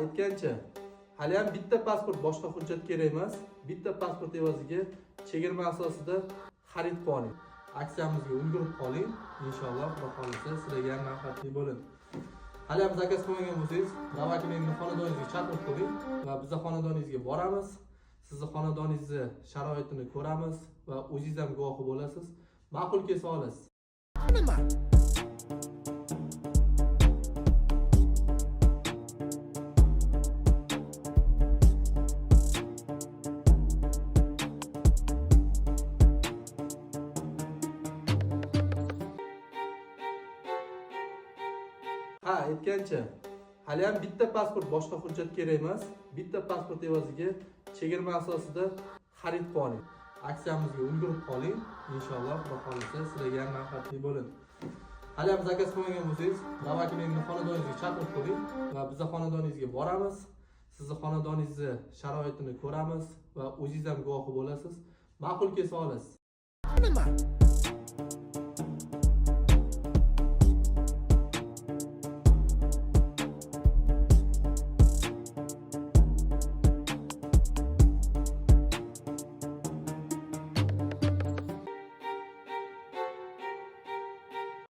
aytgancha hali ham bitta pasport, boshqa hujjat kerak emas. Bitta pasport evaziga chegirma asosida xarid qilib oling. Aksiyamizga ulgurib qoling. Inshaalloh Xudo xolisa sizlarga ham manfaatli bo'ladi. Hali ham zakaz qilmagan bo'lsangiz, navbatdagi xonadoningizga chaqirib qo'ying va bizning xonadoningizga boramiz. Sizni xonadoningizni sharoitini ko'ramiz va o'zingiz ham guvohi bo'lasiz. Ma'qul kelsa olasiz. Nima? Ha, aytgancha hali ham bitta pasport, boshqa hujjat kerak emas. Bitta pasport evaziga chegirma asosida xarid qilib oling. Aksiyamizga ulgurib qoling. Inshaalloh Xudo xolisa sizlarga ham manfaatli bo'ladi. Hali ham zakaz qilmagan bo'lsangiz, navbatdagi xonadoningizga chaqirib qo'ying va bizning xonadoningizga boramiz. Sizni xonadoningizni sharoitini ko'ramiz va o'zingiz ham guvohi bo'lasiz. Ma'qul kelsa olasiz. Nima?